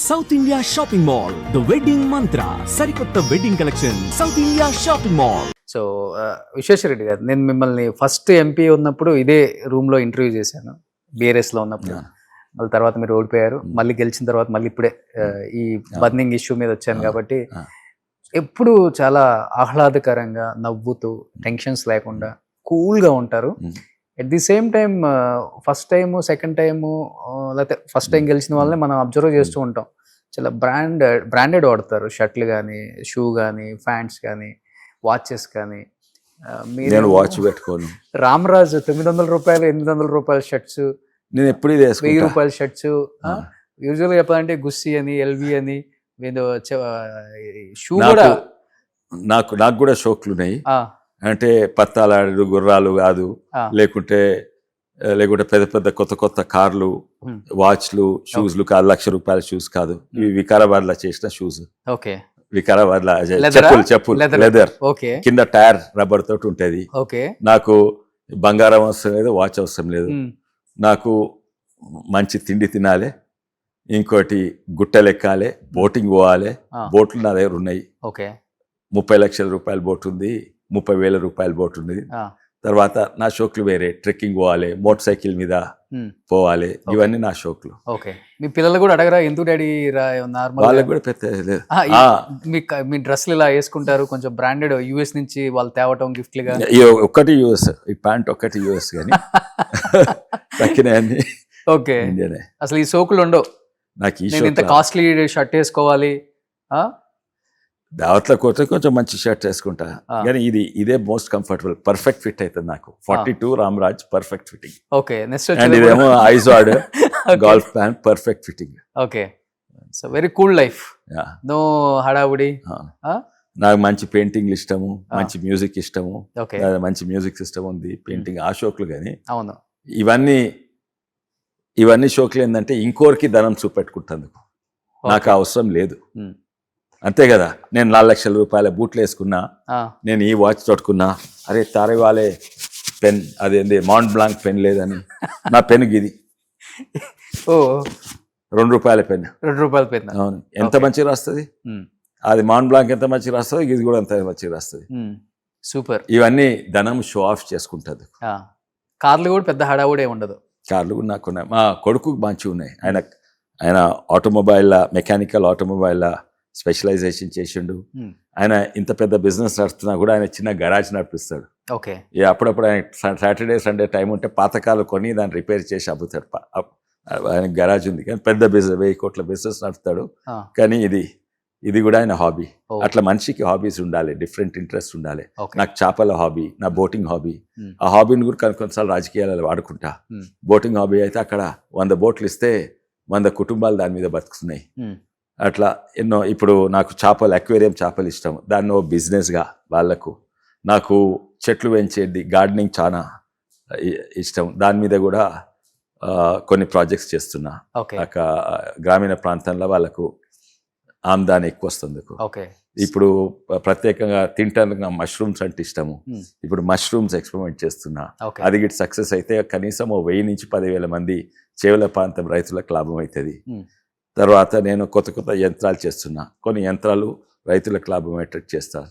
South India shopping mall the wedding mantra సరికొత్త wedding collection South India shopping mall. So Visweswara Reddy గారు, నేను మిమ్మల్ని first MP ఉన్నప్పుడు ఇదే రూమ్ లో ఇంటర్వ్యూ చేశాను, BRS లో ఉన్నప్పుడు. మళ్ళీ తర్వాత మీరు ఓడిపోయారు, మళ్ళీ గెలిచిన తర్వాత మళ్ళీ ఇప్పుడే ఈ బర్నింగ్ ఇష్యూ మీద వచ్చాను కాబట్టి ఎప్పుడు చాలా ఆహ్లాదకరంగా నవ్వుతూ టెన్షన్స్ లేకుండా కూల్గా ఉంటారు. At the same time first time second time లేకపోతే ఫస్ట్ టైం గెలిచిన వాళ్ళని మనం అబ్జర్వ్ చేస్తూ ఉంటాం. చాలా బ్రాండెడ్ వాడతారు, షర్ట్లు కానీ, షూ కానీ, ప్యాంట్స్ కానీ, వాచెస్ కానీ. నేను వాచ్ పెట్టుకోను. రామరాజ్ 900 రూపాయలు 800 రూపాయల షర్ట్స్, నేను ఎప్పుడు 1000 రూపాయల షర్ట్స్. యూజువల్గా చెప్పాలంటే గుస్సీ అని, LV అని, షూ కూడా. నాకు కూడా షోక్లు ఉన్నాయి. అంటే పత్తాలాడు గుర్రాలు కాదు, లేకుంటే పెద్ద పెద్ద కొత్త కార్లు, వాచ్లు, షూస్లు కాదు, ₹1,00,000 షూస్ కాదు. ఇవి వికారాబాద్ లో చేసిన షూస్. వికారాబాద్ లో చెప్పులు లెదర్, కింద టైర్ రబ్బర్ తోటి ఉంటది. నాకు బంగారం అవసరం లేదు, వాచ్ అవసరం లేదు. నాకు మంచి తిండి తినాలి, ఇంకోటి గుట్టలు ఎక్కాలి, బోటింగ్ పోవాలి. బోట్లు నా దగ్గర ఉన్నాయి. 30 లక్షల రూపాయల బోట్ ఉంది, 30,000 రూపాయల బోట్ ఉంది. తర్వాత నా షోక్లు వేరే, ట్రెక్కింగ్ పోవాలి, మోటార్ సైకిల్ మీద పోవాలి. ఇవన్నీ నా షోక్లు. మీ పిల్లలు కూడా అడగరా, ఎందుకు డాడీ వాళ్ళకి కూడా పెద్ద మీ డ్రెస్లు ఇలా వేసుకుంటారు, కొంచెం బ్రాండెడ్ US నుంచి వాళ్ళు తేవటం గిఫ్ట్ గా? ఒక్కటి US, ఈ ప్యాంట్ ఒక్కటి US కానీ తక్కినవన్నీ ఇండియానే. అసలు ఈ సోకులు ఉండవు నాకు. ఇంత కాస్ట్లీ షర్ట్ వేసుకోవాలి, దావత్లో కొడితే కొంచెం మంచి షర్ట్ వేసుకుంటా, కానీ ఇదే మోస్ట్ కంఫర్టబుల్, పర్ఫెక్ట్ ఫిట్ అవుతుంది నాకు. 42 రామరాజ్ పర్ఫెక్ట్ ఫిట్టింగ్. అండ్ ఇదేమో Izod golf pant perfect fitting. So very cool life, no హడావుడి. నాకు మంచి పెయింటింగ్ ఇష్టము, మంచి మ్యూజిక్ ఇష్టము, మంచి మ్యూజిక్ సిస్టమ్ ఉంది, పెయింటింగ్ ఆ షోక్లు. కానీ ఇవన్నీ షోక్లు ఏంటంటే ఇంకోరికి ధనం చూపెట్టుకుంటందుకు, నాకు అవసరం లేదు. అంతే కదా. నేను 4 లక్షల రూపాయల బూట్లు వేసుకున్నా, నేను ఈ వాచ్ తొట్టుకున్నా, అరే తారేవాలే పెన్, అదేంది మాంట్ బ్లాంక్ పెన్ లేదని, నా పెన్ గిది ₹2 పెన్. అవును, ఎంత మంచిగా రాస్తుంది అది. మాంట్ బ్లాంక్ ఎంత మంచిగా రాస్తుంది, ఇది కూడా అంత మంచిగా రాస్తుంది. సూపర్. ఇవన్నీ ధనం షో ఆఫ్ చేసుకుంటుంది. కార్లు కూడా పెద్ద హడావుడే ఉండదు. కార్లు కూడా నాకు ఉన్నాయి, మా కొడుకు మంచిగా ఉన్నాయి. ఆయన ఆటోమొబైల్, మెకానికల్ ఆటోమొబైల్ స్పెషలైజేషన్ చేసిండు. ఆయన ఇంత పెద్ద బిజినెస్ నడుస్తున్నా కూడా ఆయన చిన్న గరాజ్ నడిపిస్తాడు. అప్పుడప్పుడు ఆయన సాటర్డే సండే టైం ఉంటే పాతకాలు కొని దాన్ని రిపేర్ చేసి అమ్ముతాడు. ఆయన గరాజ్ ఉంది, కానీ పెద్ద బిజినెస్ 1000 కోట్ల బిజినెస్ నడుపుతాడు. కానీ ఇది కూడా ఆయన హాబీ. అట్లా మనిషికి హాబీస్ ఉండాలి, డిఫరెంట్ ఇంట్రెస్ట్ ఉండాలి. నాకు చేపల హాబీ, నా బోటింగ్ హాబీ. ఆ హాబీని కూడా కొన్నిసార్లు రాజకీయాలలో వాడుకుంటా. బోటింగ్ హాబీ అయితే అక్కడ 100 బోట్లు ఇస్తే 100 కుటుంబాలు దాని మీద బతుకుతున్నాయి. అట్లా ఎన్నో. ఇప్పుడు నాకు చేపలు, అక్వేరియం చేపలు ఇష్టం, దాన్ని ఓ బిజినెస్గా వాళ్ళకు. నాకు చెట్లు పెంచేది, గార్డెనింగ్ చాలా ఇష్టం, దాని మీద కూడా కొన్ని ప్రాజెక్ట్స్ చేస్తున్నా. గ్రామీణ ప్రాంతంలో వాళ్ళకు ఆమ్దాని ఎక్కువ వస్తుంది. ఇప్పుడు ప్రత్యేకంగా తింటాను, మష్రూమ్స్ అంటే ఇష్టము. ఇప్పుడు మష్రూమ్స్ ఎక్స్పెరిమెంట్ చేస్తున్నా. అది గిట్ సక్సెస్ అయితే కనీసం 1000 నుంచి 10,000 మంది చేవల ప్రాంతం రైతులకు లాభం అవుతుంది. తర్వాత నేను కొత్త యంత్రాలు చేస్తున్నా, కొన్ని యంత్రాలు రైతులకు లాభం అయ్యేటట్టు చేస్తారు.